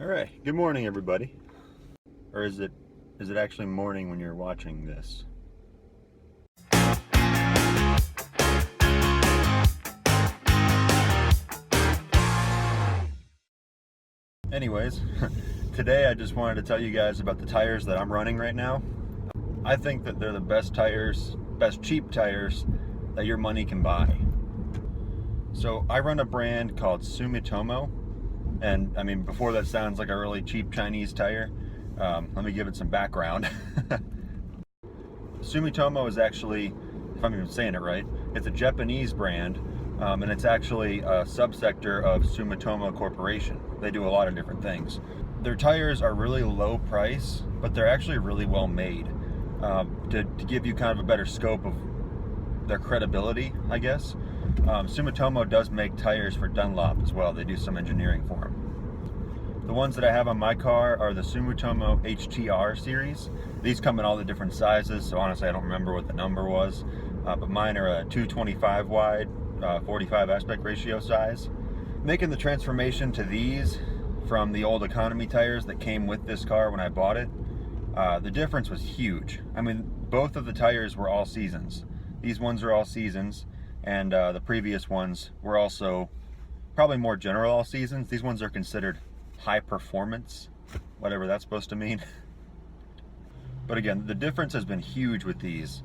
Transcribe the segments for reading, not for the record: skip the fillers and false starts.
All right, good morning everybody. Or is it actually morning when you're watching this? Anyways, today I just wanted to tell you guys about the tires that I'm running right now. I think that they're the best tires, best cheap tires that your money can buy. So I run a brand called Sumitomo, and I mean, before that sounds like a really cheap Chinese tire, let me give it some background. Sumitomo is actually, if I'm even saying it right, it's a Japanese brand, and it's actually a subsector of Sumitomo Corporation. They do a lot of different things. Their tires are really low price, but they're actually really well made. To give you kind of a better scope of their credibility, I guess, Sumitomo does make tires for Dunlop as well. They do some engineering for them. The ones that I have on my car are the Sumitomo HTR series. These come in all the different sizes, so honestly I don't remember what the number was, but mine are a 225 wide, 45 aspect ratio size. Making the transformation to these from the old economy tires that came with this car when I bought it, the difference was huge. I mean, both of the tires were all seasons. These ones are all seasons, and the previous ones were also probably more general all seasons. These ones are considered high performance, whatever that's supposed to mean. But again, the difference has been huge with these.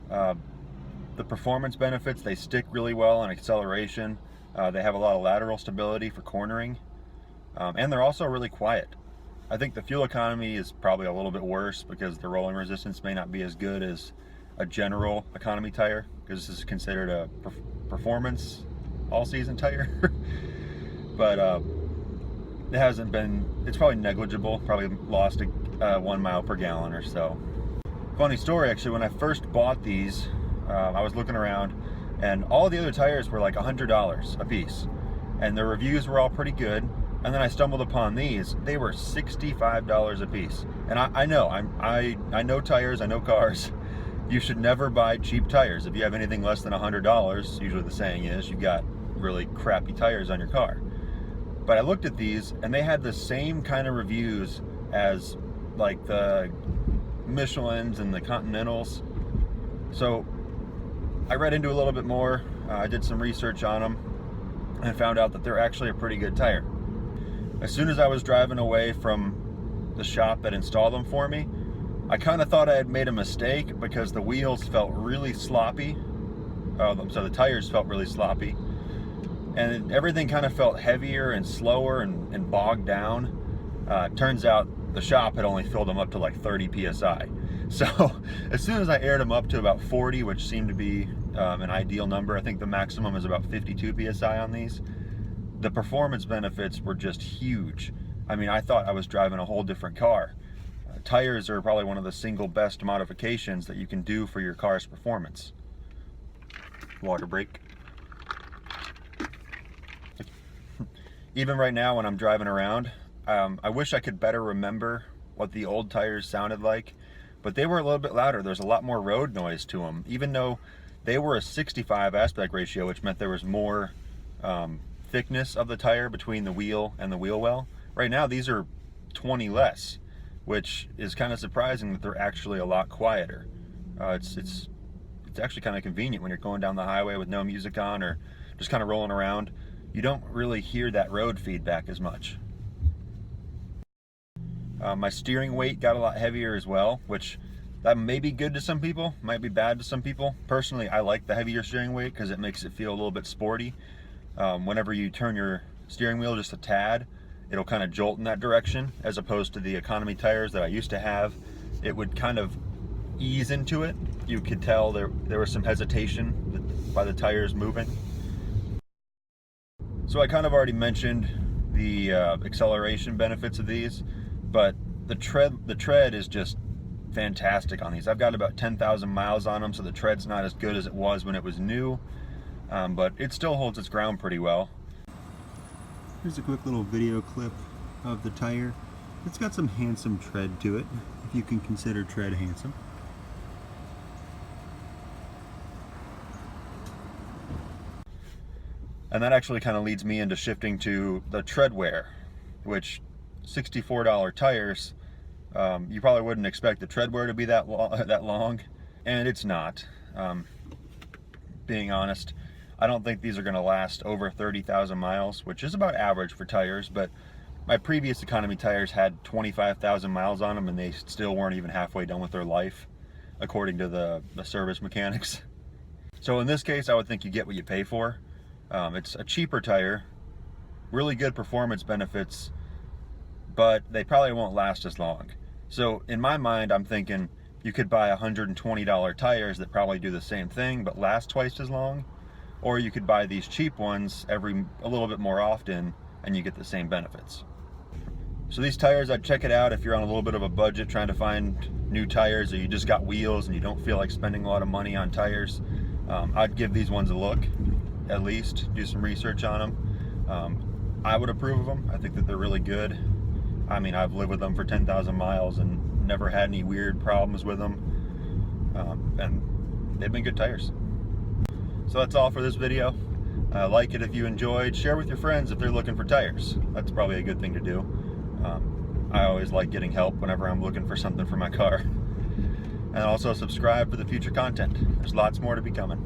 The performance benefits, they stick really well on acceleration. They have a lot of lateral stability for cornering, and they're also really quiet. I think the fuel economy is probably a little bit worse because the rolling resistance may not be as good as a general economy tire, because this is considered a performance all-season tire. But it hasn't been, it's probably negligible, probably lost 1 mile per gallon or so. Funny story, actually, when I first bought these, I was looking around and all the other tires were like $100 a piece, and the reviews were all pretty good. And then I stumbled upon these. They were $65 a piece. And I know, I know tires, I know cars. You should never buy cheap tires. If you have anything less than $100, usually the saying is, you've got really crappy tires on your car. But I looked at these and they had the same kind of reviews as like the Michelins and the Continentals. So I read into a little bit more. I did some research on them and found out that they're actually a pretty good tire. As soon as I was driving away from the shop that installed them for me, I kind of thought I had made a mistake because the wheels felt really sloppy. So the tires felt really sloppy. And everything kind of felt heavier and slower and bogged down. Turns out the shop had only filled them up to like 30 psi. So as soon as I aired them up to about 40, which seemed to be an ideal number, I think the maximum is about 52 psi on these, the performance benefits were just huge. I mean, I thought I was driving a whole different car. Tires are probably one of the single best modifications that you can do for your car's performance. Water break. Even right now when I'm driving around, I wish I could better remember what the old tires sounded like, but they were a little bit louder. There's a lot more road noise to them, even though they were a 65 aspect ratio, which meant there was more thickness of the tire between the wheel and the wheel well. Right now these are 20 less, which is kind of surprising that they're actually a lot quieter. It's actually kind of convenient when you're going down the highway with no music on or just kind of rolling around. You don't really hear that road feedback as much. My steering weight got a lot heavier as well, which that may be good to some people, might be bad to some people. Personally, I like the heavier steering weight because it makes it feel a little bit sporty. Whenever you turn your steering wheel just a tad, it'll kind of jolt in that direction, as opposed to the economy tires that I used to have. It would kind of ease into it. You could tell there was some hesitation by the tires moving. So I kind of already mentioned the acceleration benefits of these, but the tread is just fantastic on these. I've got about 10,000 miles on them, so the tread's not as good as it was when it was new, but it still holds its ground pretty well. Here's a quick little video clip of the tire. It's got some handsome tread to it, if you can consider tread handsome. And that actually kind of leads me into shifting to the tread wear, which $64 tires, you probably wouldn't expect the tread wear to be that long, and it's not. Being honest, I don't think these are going to last over 30,000 miles, which is about average for tires, but my previous economy tires had 25,000 miles on them and they still weren't even halfway done with their life, according to the service mechanics. So in this case, I would think you get what you pay for. It's a cheaper tire, really good performance benefits, but they probably won't last as long. So in my mind, I'm thinking you could buy $120 tires that probably do the same thing but last twice as long, or you could buy these cheap ones a little bit more often and you get the same benefits. So these tires, I'd check it out if you're on a little bit of a budget trying to find new tires, or you just got wheels and you don't feel like spending a lot of money on tires. I'd give these ones a look, at least do some research on them. I would approve of them. I think that they're really good. I mean, I've lived with them for 10,000 miles and never had any weird problems with them, and they've been good tires. So that's all for this video. Like it if you enjoyed, share with your friends if they're looking for tires. That's probably a good thing to do. I always like getting help whenever I'm looking for something for my car. And also subscribe for the future content. There's lots more to be coming.